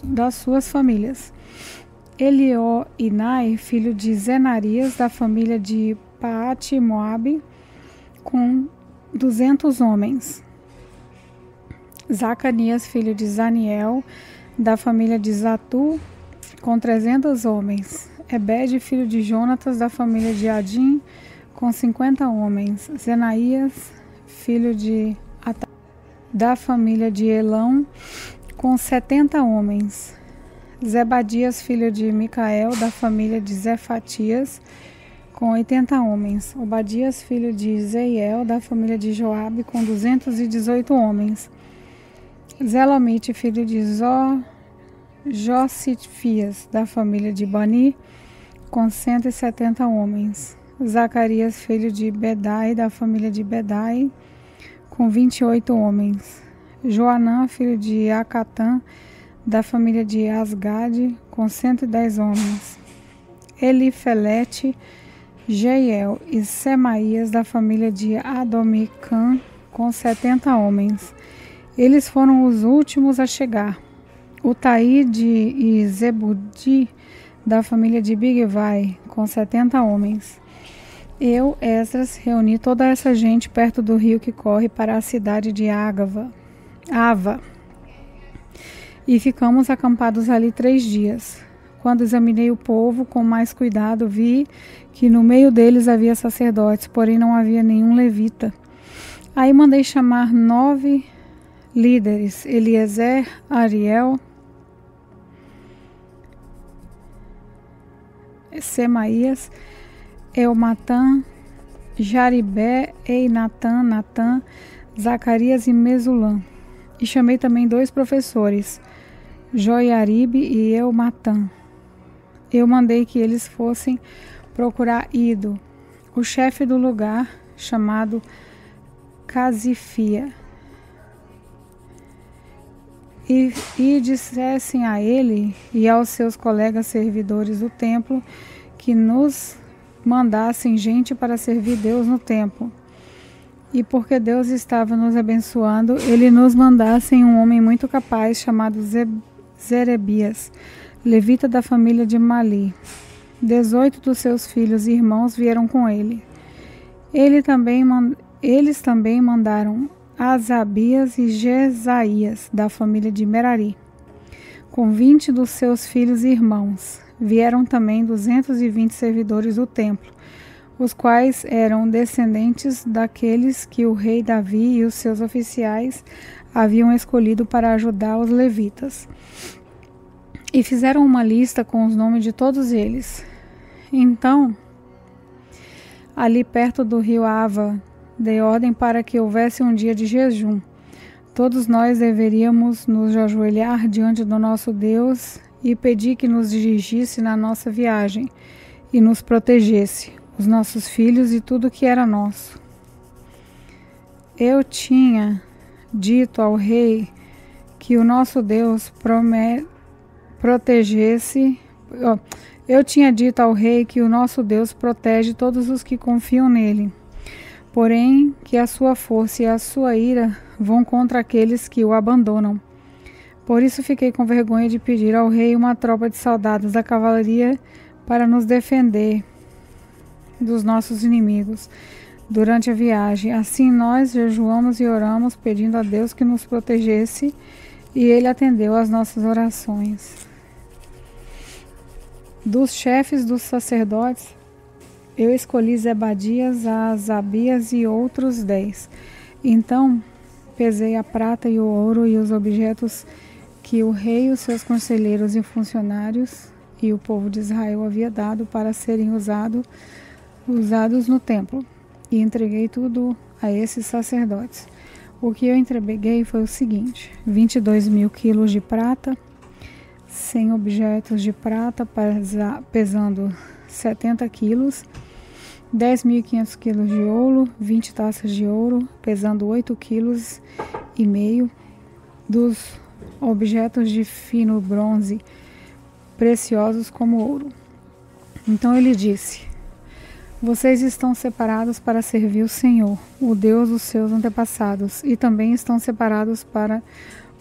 das suas famílias. Elioenai, filho de Zenarias, da família de Paate-Moabe, com 200 homens. Zacanias, filho de Zaniel, da família de Zatu, com 300 homens. Ebed, filho de Jonatas, da família de Adim, com 50 homens. Zenaías, filho de Ata, da família de Elão, com 70 homens. Zebadias, filho de Micael, da família de Zefatias, com 80 homens. Obadias, filho de Zeiel, da família de Joabe, com 218 homens. Zelomite, filho de Josifias, da família de Bani, com 170 homens. Zacarias, filho de Bedai, da família de Bedai, com 28 homens. Joanã, filho de Acatã, da família de Asgade, com 110 homens. Elifelete, Jeiel e Semaías, da família de Adomicã, com 70 homens. Eles foram os últimos a chegar. Utaíde e Zebudi, da família de Bigvai, com 70 homens. Eu, Esdras, reuni toda essa gente perto do rio que corre para a cidade de Ava, e ficamos acampados ali 3 dias. Quando examinei o povo com mais cuidado, vi que no meio deles havia sacerdotes, porém não havia nenhum levita. Aí mandei chamar 9 líderes: Eliezer, Ariel, Semaías, Elmatã, Jaribé, Einatã, Natã, Zacarias e Mesulã. E chamei também 2 professores, Joiaribe e Elmatã. Eu mandei que eles fossem procurar Ido, o chefe do lugar, chamado Casifia, e dissessem a ele e aos seus colegas servidores do templo que nos mandassem gente para servir Deus no templo. E porque Deus estava nos abençoando, ele nos mandassem um homem muito capaz chamado Zerebias, levita da família de Mali. 18 dos seus filhos e irmãos vieram com ele. Eles também mandaram Asabias e Jesaías, da família de Merari, com 20 dos seus filhos e irmãos. Vieram também 220 servidores do templo, os quais eram descendentes daqueles que o rei Davi e os seus oficiais haviam escolhido para ajudar os levitas. E fizeram uma lista com os nomes de todos eles. Então, ali perto do rio Ava, dei ordem para que houvesse um dia de jejum. Todos nós deveríamos nos ajoelhar diante do nosso Deus e pedir que nos dirigisse na nossa viagem e nos protegesse, os nossos filhos e tudo que era nosso. Eu tinha dito ao rei que o nosso Deus protege todos os que confiam nele, porém que a sua força e a sua ira vão contra aqueles que o abandonam. Por isso fiquei com vergonha de pedir ao rei uma tropa de soldados da cavalaria para nos defender dos nossos inimigos durante a viagem. Assim nós jejuamos e oramos, pedindo a Deus que nos protegesse, e ele atendeu às nossas orações. Dos chefes dos sacerdotes, eu escolhi Zebadias, Asabias e outros 10. Então pesei a prata e o ouro e os objetos que o rei, os seus conselheiros e funcionários e o povo de Israel havia dado para serem usados no templo, e entreguei tudo a esses sacerdotes. O que eu entreguei foi o seguinte: 22.000 quilos de prata, 100 objetos de prata pesando 70 quilos, 10.500 quilos de ouro, 20 taças de ouro pesando 8 quilos e meio, dos objetos de fino bronze preciosos como ouro. Então ele disse: vocês estão separados para servir o Senhor, o Deus dos seus antepassados, e também estão separados para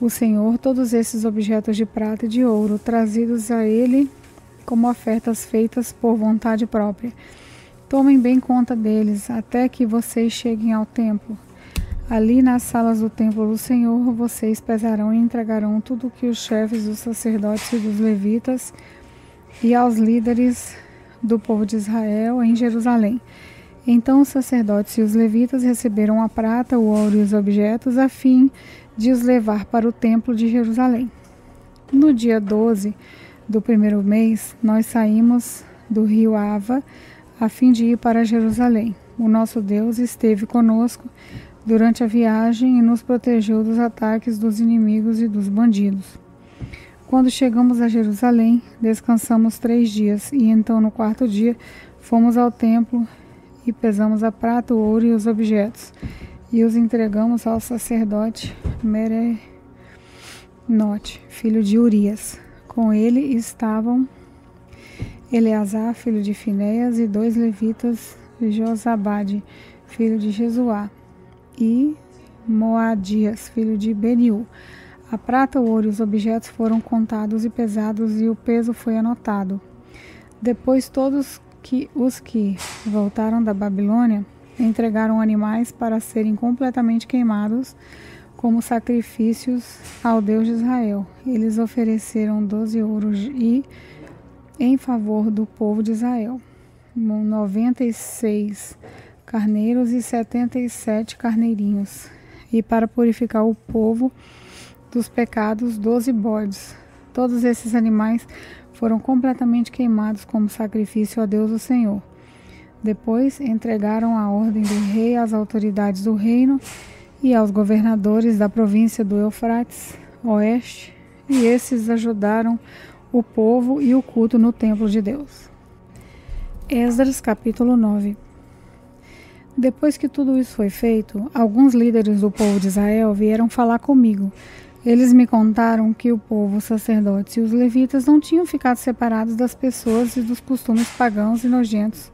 o Senhor todos esses objetos de prata e de ouro, trazidos a ele como ofertas feitas por vontade própria. Tomem bem conta deles, até que vocês cheguem ao templo. Ali nas salas do templo do Senhor, vocês pesarão e entregarão tudo o que os chefes dos sacerdotes e dos levitas e aos líderes do povo de Israel em Jerusalém. Então os sacerdotes e os levitas receberam a prata, o ouro e os objetos a fim de os levar para o templo de Jerusalém. No dia 12 do primeiro mês, nós saímos do rio Ava a fim de ir para Jerusalém. O nosso Deus esteve conosco durante a viagem e nos protegeu dos ataques dos inimigos e dos bandidos. Quando chegamos a Jerusalém, descansamos 3 dias, e então no 4º dia fomos ao templo e pesamos a prata, o ouro e os objetos, e os entregamos ao sacerdote Merenote, filho de Urias. Com ele estavam Eleazar, filho de Finéias, e 2 levitas, Josabade, filho de Jesuá, e Moadias, filho de Beniu. A prata, o ouro e os objetos foram contados e pesados, e o peso foi anotado. Depois todos os que voltaram da Babilônia entregaram animais para serem completamente queimados como sacrifícios ao Deus de Israel. Eles ofereceram 12 ouros e em favor do povo de Israel, 96 carneiros e 77 carneirinhos, e para purificar o povo dos pecados, 12 bodes. Todos esses animais foram completamente queimados como sacrifício a Deus o Senhor. Depois entregaram a ordem do rei às autoridades do reino e aos governadores da província do Eufrates Oeste, e esses ajudaram o povo e o culto no templo de Deus. Esdras capítulo 9. Depois que tudo isso foi feito, alguns líderes do povo de Israel vieram falar comigo. Eles me contaram que o povo, os sacerdotes e os levitas não tinham ficado separados das pessoas e dos costumes pagãos e nojentos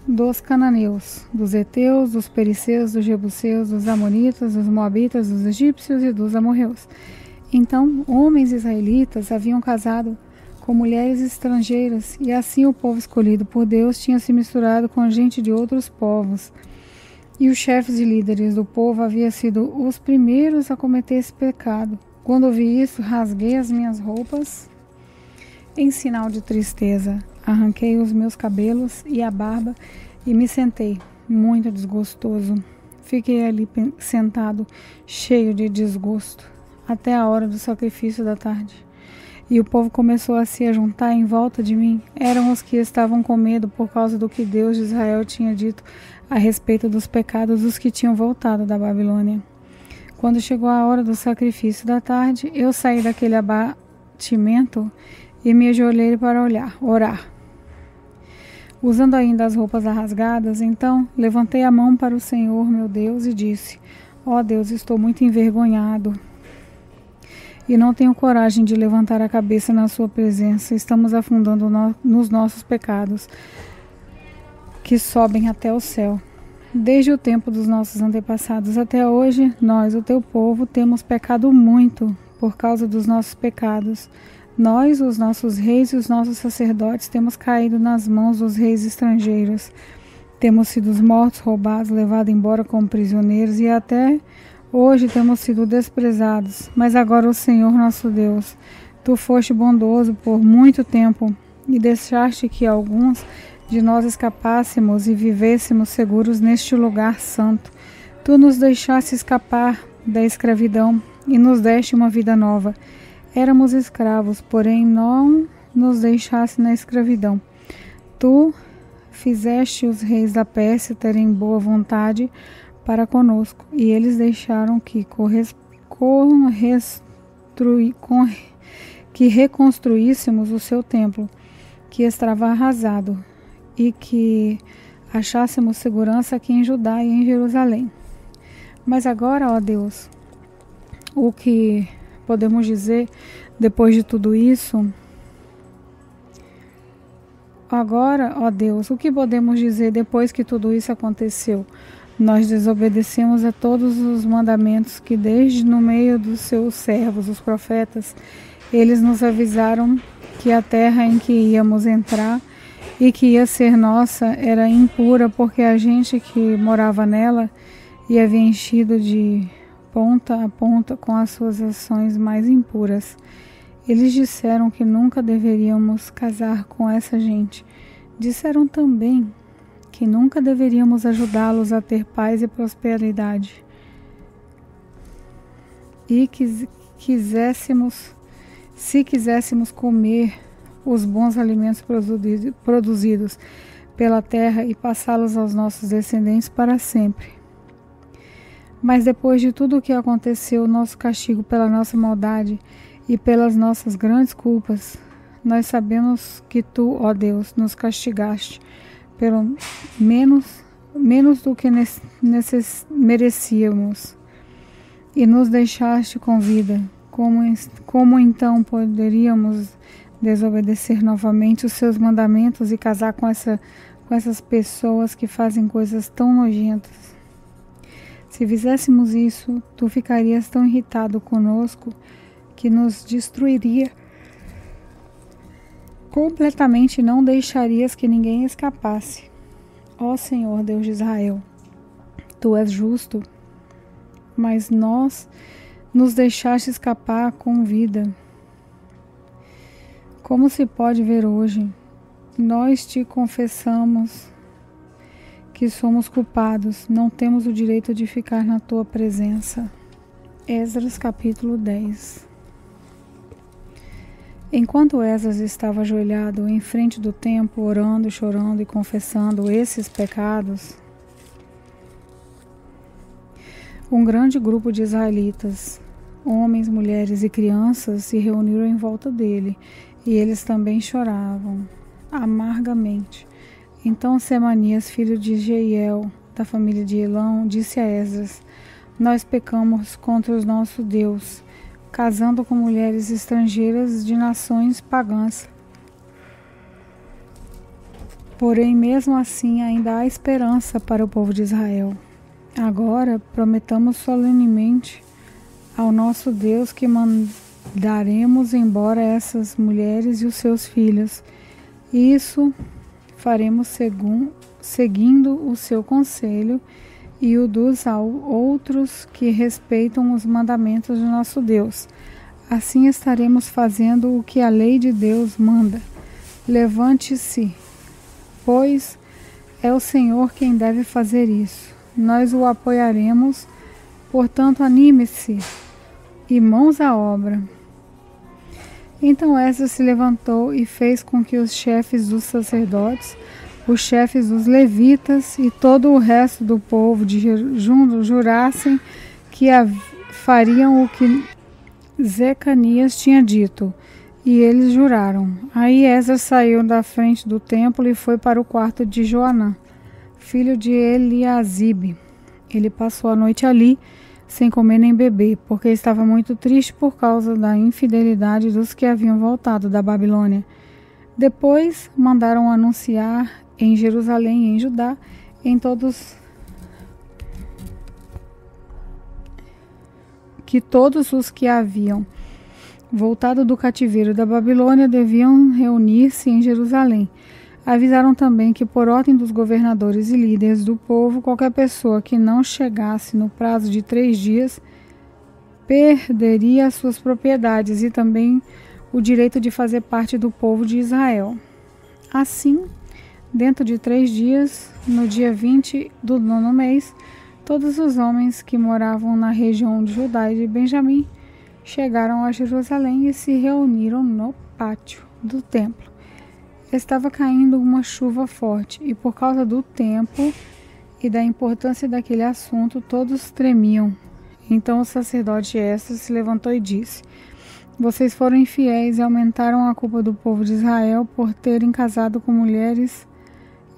dos cananeus, dos heteus, dos perizeus, dos jebuseus, dos amonitas, dos moabitas, dos egípcios e dos amorreus. Então, homens israelitas haviam casado com mulheres estrangeiras, e assim o povo escolhido por Deus tinha se misturado com gente de outros povos. E os chefes e líderes do povo haviam sido os primeiros a cometer esse pecado. Quando ouvi isso, rasguei as minhas roupas em sinal de tristeza. Arranquei os meus cabelos e a barba e me sentei, muito desgostoso. Fiquei ali sentado, cheio de desgosto, até a hora do sacrifício da tarde. E o povo começou a se ajuntar em volta de mim. Eram os que estavam com medo por causa do que Deus de Israel tinha dito a respeito dos pecados dos que tinham voltado da Babilônia. Quando chegou a hora do sacrifício da tarde, eu saí daquele abatimento e me ajoelhei para orar. Usando ainda as roupas rasgadas, então levantei a mão para o Senhor, meu Deus, e disse: ó Deus, estou muito envergonhado e não tenho coragem de levantar a cabeça na sua presença. Estamos afundando nos nossos pecados, que sobem até o céu. Desde o tempo dos nossos antepassados até hoje, nós, o teu povo, temos pecado muito por causa dos nossos pecados. Nós, os nossos reis e os nossos sacerdotes, temos caído nas mãos dos reis estrangeiros. Temos sido mortos, roubados, levados embora como prisioneiros, e até hoje temos sido desprezados. Mas agora, o Senhor nosso Deus, tu foste bondoso por muito tempo e deixaste que alguns de nós escapássemos e vivêssemos seguros neste lugar santo. Tu nos deixaste escapar da escravidão e nos deste uma vida nova. Éramos escravos, porém não nos deixaste na escravidão. Tu fizeste os reis da Pérsia terem boa vontade para conosco, e eles deixaram que que reconstruíssemos o seu templo, que estava arrasado, e que achássemos segurança aqui em Judá e em Jerusalém. Mas agora, ó Deus, o que podemos dizer depois de tudo isso? Agora, ó Deus, o que podemos dizer depois que tudo isso aconteceu? Nós desobedecemos a todos os mandamentos que desde no meio dos seus servos, os profetas, eles nos avisaram que a terra em que íamos entrar e que ia ser nossa era impura, porque a gente que morava nela e havia enchido de ponta a ponta com as suas ações mais impuras. Eles disseram que nunca deveríamos casar com essa gente. Disseram também que nunca deveríamos ajudá-los a ter paz e prosperidade. E que se quiséssemos comer os bons alimentos produzidos pela terra e passá-los aos nossos descendentes para sempre. Mas depois de tudo o que aconteceu, nosso castigo pela nossa maldade e pelas nossas grandes culpas, nós sabemos que tu, ó Deus, nos castigaste pelo menos do que merecíamos e nos deixaste com vida. Como então poderíamos desobedecer novamente os seus mandamentos e casar com essas pessoas que fazem coisas tão nojentas? Se fizéssemos isso, tu ficarias tão irritado conosco que nos destruiria completamente e não deixarias que ninguém escapasse. Ó Senhor, Deus de Israel, tu és justo, mas nós nos deixaste escapar com vida. Como se pode ver hoje, nós te confessamos que somos culpados, não temos o direito de ficar na tua presença. Esdras capítulo 10. Enquanto Esdras estava ajoelhado em frente do templo, orando, chorando e confessando esses pecados, um grande grupo de israelitas, homens, mulheres e crianças, se reuniram em volta dele, e eles também choravam amargamente. Então Semanias, filho de Jeiel, da família de Elão, disse a Esdras: nós pecamos contra o nosso Deus, casando com mulheres estrangeiras de nações pagãs. Porém, mesmo assim, ainda há esperança para o povo de Israel. Agora, prometamos solenemente ao nosso Deus que mandaremos embora essas mulheres e os seus filhos. Isso faremos seguindo o seu conselho e o dos outros que respeitam os mandamentos de nosso Deus. Assim estaremos fazendo o que a lei de Deus manda. Levante-se, pois é o Senhor quem deve fazer isso. Nós o apoiaremos, portanto anime-se e mãos à obra. Então Esdras se levantou e fez com que os chefes dos sacerdotes, os chefes dos levitas e todo o resto do povo de jurassem que fariam o que Zecanias tinha dito. E eles juraram. Aí Esdras saiu da frente do templo e foi para o quarto de Joanã, filho de Eliasibe. Ele passou a noite ali, sem comer nem beber, porque estava muito triste por causa da infidelidade dos que haviam voltado da Babilônia. Depois mandaram anunciar em Jerusalém e em Judá, que todos os que haviam voltado do cativeiro da Babilônia deviam reunir-se em Jerusalém. Avisaram também que, por ordem dos governadores e líderes do povo, qualquer pessoa que não chegasse no prazo de 3 dias perderia as suas propriedades e também o direito de fazer parte do povo de Israel. Assim, dentro de 3 dias, no dia 20 do 9º mês, todos os homens que moravam na região de Judá e de Benjamim chegaram a Jerusalém e se reuniram no pátio do templo. Estava caindo uma chuva forte e, por causa do tempo e da importância daquele assunto, todos tremiam. Então o sacerdote Esdras se levantou e disse: Vocês foram infiéis e aumentaram a culpa do povo de Israel por terem casado com mulheres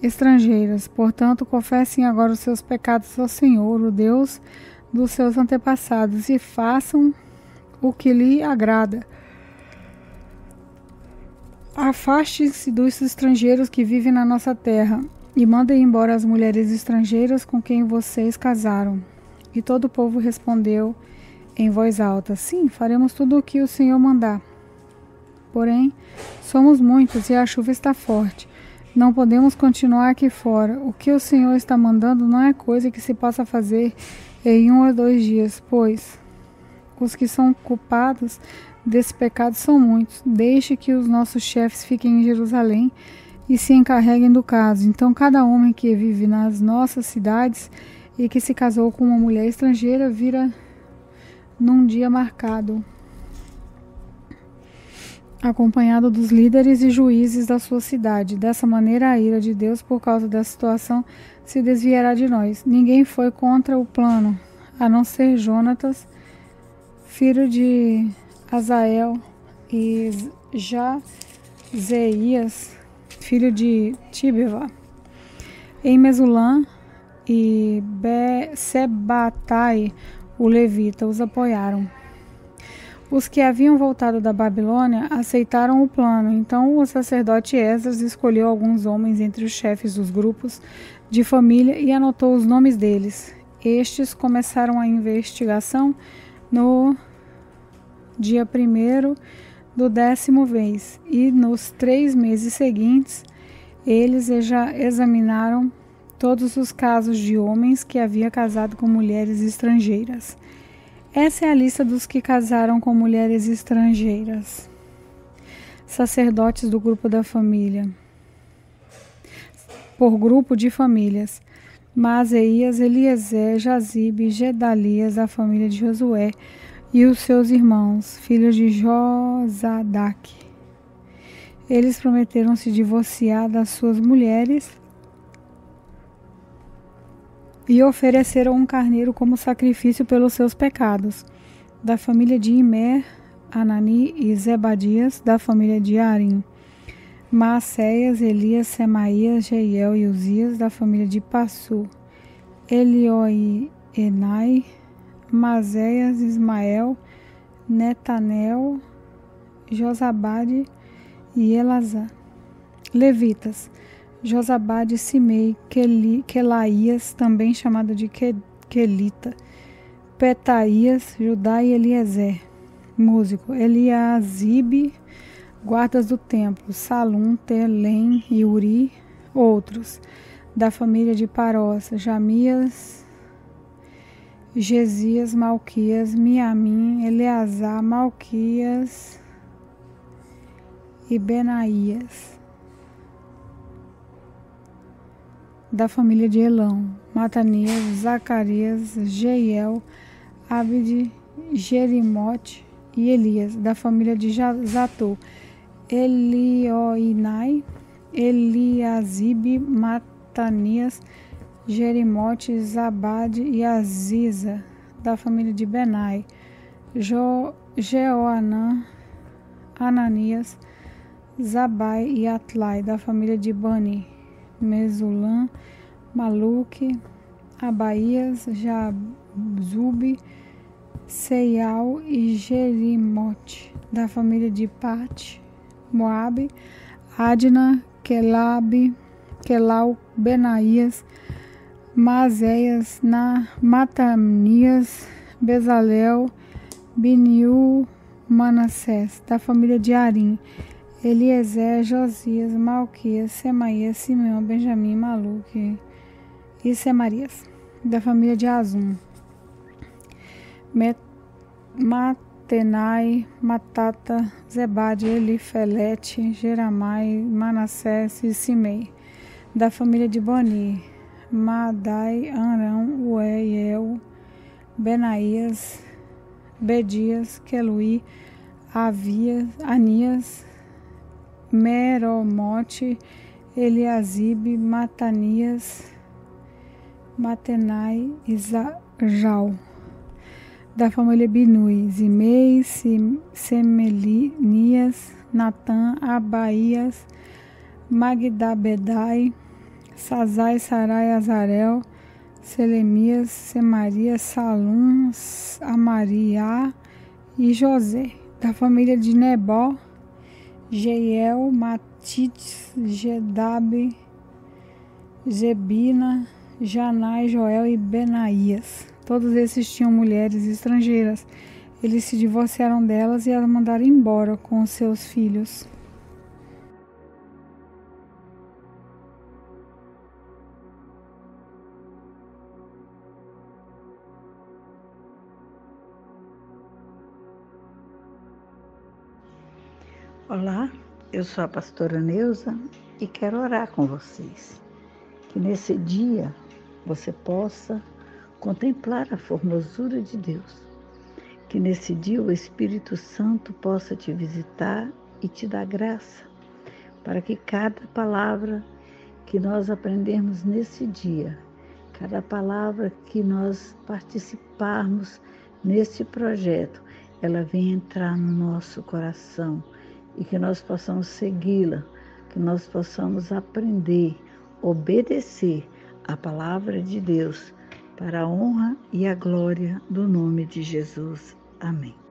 estrangeiras. Portanto, confessem agora os seus pecados ao Senhor, o Deus dos seus antepassados, e façam o que lhe agrada. Afaste-se dos estrangeiros que vivem na nossa terra e mandem embora as mulheres estrangeiras com quem vocês casaram. E todo o povo respondeu em voz alta: sim, faremos tudo o que o Senhor mandar. Porém, somos muitos e a chuva está forte. Não podemos continuar aqui fora. O que o Senhor está mandando não é coisa que se possa fazer em 1 ou 2 dias, pois os que são culpados desse pecado são muitos. Deixe que os nossos chefes fiquem em Jerusalém e se encarreguem do caso. Então, cada homem que vive nas nossas cidades e que se casou com uma mulher estrangeira vira num dia marcado, acompanhado dos líderes e juízes da sua cidade. Dessa maneira, a ira de Deus por causa da situação se desviará de nós. Ninguém foi contra o plano, a não ser Jonatas, filho de Azael, e Jazeias, filho de Tibeva. Em Mesulã e Sebatai, o levita, os apoiaram. Os que haviam voltado da Babilônia aceitaram o plano. Então o sacerdote Esdras escolheu alguns homens entre os chefes dos grupos de família e anotou os nomes deles. Estes começaram a investigação no dia 1º do 10º mês, e nos 3 meses seguintes eles já examinaram todos os casos de homens que haviam casado com mulheres estrangeiras. Essa é a lista dos que casaram com mulheres estrangeiras. Sacerdotes do grupo da família. Por grupo de famílias: Maaseias, Eliezer, Jazibe, Gedalias, da família de Josué, e os seus irmãos, filhos de Josadaque. Eles prometeram se divorciar das suas mulheres e ofereceram um carneiro como sacrifício pelos seus pecados. Da família de Imer, Anani e Zebadias, da família de Arim. Maacéias, Elias, Semaías, Jeiel e Uzias, da família de Passu. Elioenai, Mazéias, Ismael, Netanel, Josabade e Elazar. Levitas: Josabade, Simei, Quelaías, também chamado de Quelita, Petaías, Judá e Eliezer. Músico: Eliasibe, guardas do templo, Salum, Telém e Uri. Outros: da família de Parós: Jamias, Gesias, Malquias, Miamim, Eleazar, Malquias e Benaías. Da família de Elão: Matanias, Zacarias, Jeiel, Abide, Jerimote e Elias. Da família de Zatô: Elioinai, Eliasibe, Matanias, Jerimote, Zabade e Aziza. Da família de Benai: Jeoanã, Ananias, Zabai e Atlai. Da família de Bani: Mesulã, Maluque, Abaías, Jazube, Seial e Jerimote. Da família de Pate, Moabe, Adna, Quelabe, Quelau, Benaías, Mazéias, Matanias, Bezalel, Biniu, Manassés. Da família de Arim: Eliezer, Josias, Malquias, Semaías, Simeão, Benjamim, Maluque e Semarias. Da família de Azum: Matenai, Matata, Zebade, Elifelete, Jeramai, Manassés e Simei. Da família de Bani: Madai, Arão, Ueiel, Benaías, Bedias, Queluí, Anias, Meromote, Eliasibe, Matanias, Matenai e Zal. Da família Binui, Zimei, Semelinias, Natã, Abaías, Magdabedai, Sazai, Sarai, Azarel, Selemias, Semarias, Salum, Amariá e José. Da família de Nebó, Jeiel, Matites, Gedabe, Zebina, Janai, Joel e Benaías. Todos esses tinham mulheres estrangeiras. Eles se divorciaram delas e as mandaram embora com os seus filhos. Olá, eu sou a pastora Neuza e quero orar com vocês. Que nesse dia você possa contemplar a formosura de Deus. Que nesse dia o Espírito Santo possa te visitar e te dar graça, para que cada palavra que nós aprendermos nesse dia, cada palavra que nós participarmos nesse projeto, ela venha entrar no nosso coração e que nós possamos segui-la, que nós possamos aprender, obedecer a palavra de Deus para a honra e a glória do nome de Jesus. Amém.